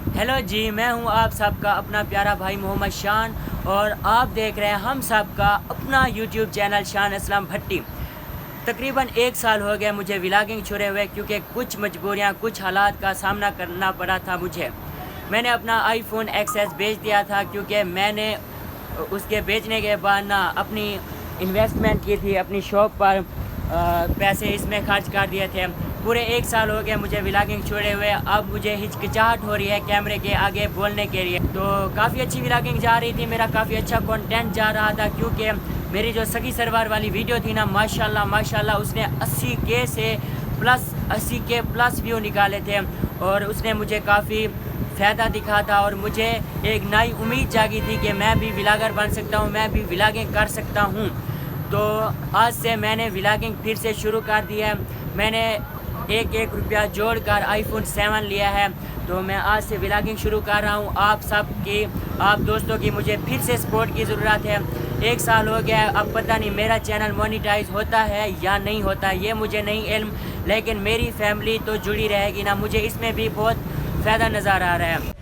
Hello जी, मैं हूं आप सबका अपना प्यारा भाई मोहम्मद शान और आप देख रहे हैं हम सबका अपना यूट्यूब चैनल शान असलम भट्टी। तकरीबन 1 साल हो गया मुझे व्लॉगिंग छोड़े हुए, क्योंकि कुछ मजबूरियां, कुछ हालात का सामना करना पड़ा था मुझे। मैंने अपना आईफोन XS बेच दिया था, क्योंकि मैंने उसके बेचने के बाद ना अपनी इन्वेस्टमेंट की थी, अपनी शॉप पर पैसे इसमें खर्च कर दिए थे। पूरे 1 साल हो गया मुझे व्लॉगिंग छोड़े हुए। अब मुझे हिचकिचाहट हो रही है कैमरे के आगे बोलने के लिए। तो काफ़ी अच्छी व्लॉगिंग जा रही थी, मेरा काफ़ी अच्छा कंटेंट जा रहा था, क्योंकि मेरी जो सगी सरवार वाली वीडियो थी ना, माशाल्लाह उसने 80K प्लस व्यू निकाले थे और उसने मुझे काफ़ी फ़ायदा दिखा था और मुझे एक नई उम्मीद जागी थी कि मैं भी व्लॉगर बन सकता हूँ, मैं भी व्लॉगिंग कर सकता हूँ। तो आज से मैंने व्लॉगिंग फिर से शुरू कर दिया है। मैंने एक रुपया जोड़कर आईफोन 7 लिया है। तो मैं आज से व्लॉगिंग शुरू कर रहा हूँ। आप दोस्तों की मुझे फिर से सपोर्ट की ज़रूरत है। 1 साल हो गया है, अब पता नहीं मेरा चैनल मोनेटाइज होता है या नहीं होता, ये मुझे नहीं इल्म, लेकिन मेरी फैमिली तो जुड़ी रहेगी ना, मुझे इसमें भी बहुत फ़ायदा नज़र आ रहा है।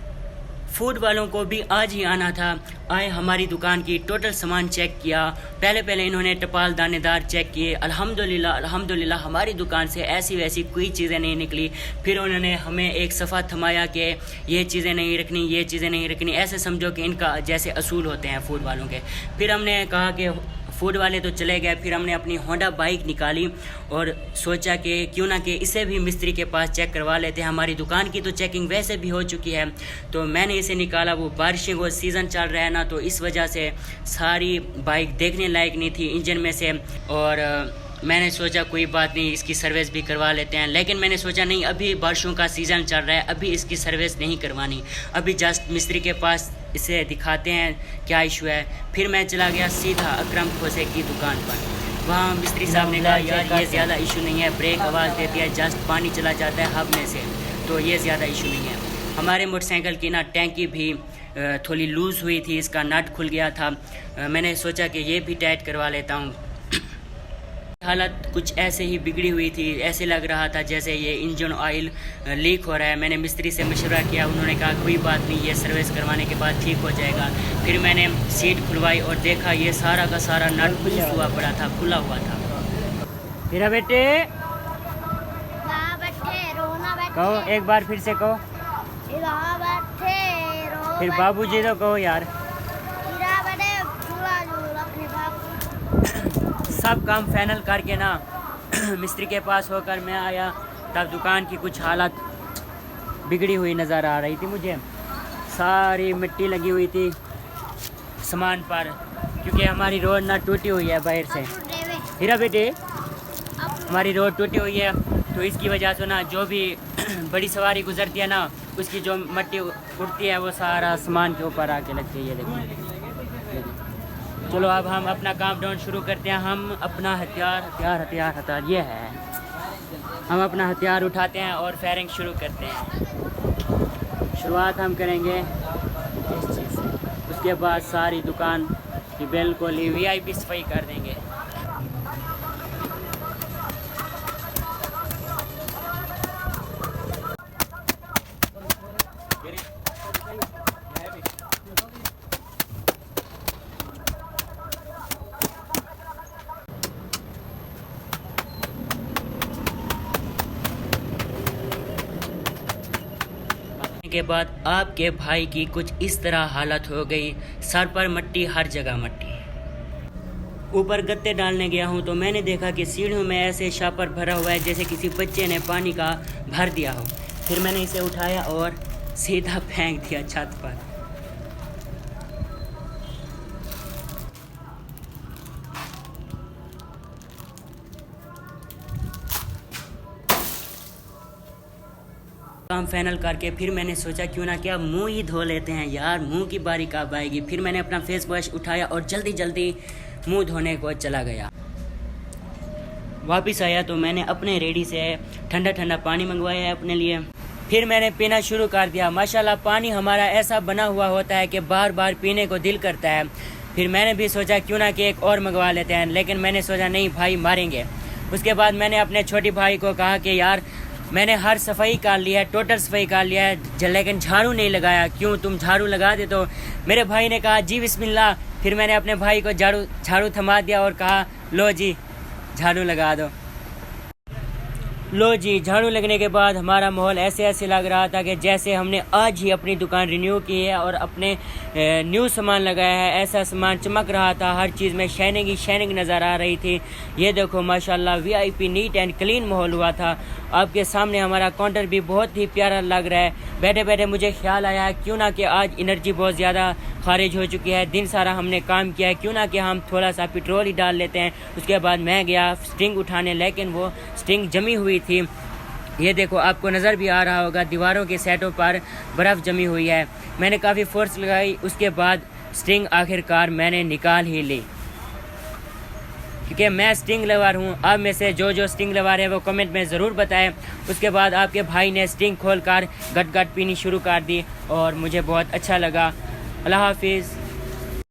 फूड वालों को भी आज ही आना था, आए हमारी दुकान की टोटल सामान चेक किया। पहले इन्होंने टपाल दानेदार चेक किए। अल्हम्दुलिल्लाह हमारी दुकान से ऐसी वैसी कोई चीज़ें नहीं निकली। फिर उन्होंने हमें एक सफ़ा थमाया कि ये चीज़ें नहीं रखनी, ऐसे समझो कि इनका जैसे असूल होते हैं फूड वालों के। फिर हमने कहा कि फूड वाले तो चले गए। फिर हमने अपनी होंडा बाइक निकाली और सोचा कि क्यों ना कि इसे भी मिस्त्री के पास चेक करवा लेते हैं। हमारी दुकान की तो चेकिंग वैसे भी हो चुकी है, तो मैंने इसे निकाला। वो बारिशें को सीज़न चल रहा है ना, तो इस वजह से सारी बाइक देखने लायक नहीं थी इंजन में से। और मैंने सोचा कोई बात नहीं, इसकी सर्विस भी करवा लेते हैं। लेकिन मैंने सोचा नहीं, अभी बारिशों का सीज़न चल रहा है, अभी इसकी सर्विस नहीं करवानी, अभी जस्ट मिस्त्री के पास इसे दिखाते हैं क्या इशू है। फिर मैं चला गया सीधा अकरम खोसे की दुकान पर। वहाँ मिस्त्री साहब ने कहा यार ये ज़्यादा इशू नहीं है, ब्रेक आवाज़ देती है, जस्ट पानी चला जाता है हब में से, तो ये ज़्यादा इशू नहीं है। हमारे मोटरसाइकिल की ना टैंकी भी थोड़ी लूज़ हुई थी, इसका नट खुल गया था। मैंने सोचा कि ये भी टाइट करवा लेता हूँ। हालत कुछ ऐसे ही बिगड़ी हुई थी, ऐसे लग रहा था जैसे ये इंजन ऑयल लीक हो रहा है। मैंने मिस्त्री से मशवरा किया, उन्होंने कहा कोई बात नहीं, ये सर्विस करवाने के बाद ठीक हो जाएगा। फिर मैंने सीट खुलवाई और देखा ये सारा का सारा नट हुआ पड़ा था, खुला हुआ था। फिर बेटे कहो, एक बार फिर से कहो। फिर बाबूजी तो कहो यार। सब काम फाइनल करके ना मिस्त्री के पास होकर मैं आया, तब दुकान की कुछ हालत बिगड़ी हुई नज़र आ रही थी मुझे। सारी मिट्टी लगी हुई थी सामान पर, क्योंकि हमारी रोड ना टूटी हुई है बाहर से। हीरा बेटे हमारी रोड टूटी हुई है, तो इसकी वजह से ना जो भी बड़ी सवारी गुजरती है ना, उसकी जो मिट्टी उड़ती है वो सारा सामान के ऊपर आके लगती है। ये देखिए। चलो अब हम अपना काम डाउन शुरू करते हैं। हम अपना हथियार ये है, हम अपना हथियार उठाते हैं और फायरिंग शुरू करते हैं। शुरुआत हम करेंगे इस चीज़ से, उसके बाद सारी दुकान की बिल्कुल VIP सफाई कर देंगे। के बाद आपके भाई की कुछ इस तरह हालत हो गई, सर पर मट्टी, हर जगह मट्टी। ऊपर गत्ते डालने गया हूँ तो मैंने देखा कि सीढ़ियों में ऐसे शापर भरा हुआ है जैसे किसी बच्चे ने पानी का भर दिया हो। फिर मैंने इसे उठाया और सीधा फेंक दिया छत पर। काम फाइनल करके फिर मैंने सोचा क्यों ना क्या मुंह ही धो लेते हैं यार, मुंह की बारी कब आएगी। फिर मैंने अपना फेस वॉश उठाया और जल्दी मुंह धोने को चला गया। वापस आया तो मैंने अपने रेडी से ठंडा पानी मंगवाया है अपने लिए। फिर मैंने पीना शुरू कर दिया। माशाल्लाह पानी हमारा ऐसा बना हुआ होता है कि बार बार पीने को दिल करता है। फिर मैंने भी सोचा क्यों ना कि एक और मंगवा लेते हैं, लेकिन मैंने सोचा नहीं भाई मारेंगे। उसके बाद मैंने अपने छोटे भाई को कहा कि यार मैंने हर सफाई कर लिया है, टोटल सफाई कर लिया है, लेकिन झाड़ू नहीं लगाया। क्यों, तुम झाड़ू लगा दे। तो मेरे भाई ने कहा जी बिस्मिल्लाह। फिर मैंने अपने भाई को झाड़ू थमा दिया और कहा लो जी झाड़ू लगा दो। लो जी, झाड़ू लगने के बाद हमारा माहौल ऐसे ऐसे लग रहा था कि जैसे हमने आज ही अपनी दुकान रिन्यू की है और अपने न्यू सामान लगाया है। ऐसा सामान चमक रहा था, हर चीज़ में शाइनिंग ही शाइनिंग नज़र आ रही थी। ये देखो माशाल्लाह VIP नीट एंड क्लीन माहौल हुआ था। आपके सामने हमारा काउंटर भी बहुत ही प्यारा लग रहा है। बैठे बैठे मुझे ख्याल आया क्यों ना कि आज एनर्जी बहुत ज़्यादा खारिज हो चुकी है, दिन सारा हमने काम किया है, क्यों ना कि हम थोड़ा सा पेट्रोल ही डाल लेते हैं। उसके बाद मैं गया स्टिंग उठाने, लेकिन वो स्टिंग जमी हुई थी। ये देखो आपको नज़र भी आ रहा होगा दीवारों के सेटों पर बर्फ़ जमी हुई है। मैंने काफ़ी फोर्स लगाई, उसके बाद स्टिंग आखिरकार मैंने निकाल ही ली, क्योंकि मैं स्टिंग लवर हूँ। अब में से जो स्टिंग लवर है वो कमेंट में ज़रूर बताएं। उसके बाद आपके भाई ने स्टिंग खोलकर गट गट पीनी शुरू कर दी और मुझे बहुत अच्छा लगा। अल्लाह हाफिज़।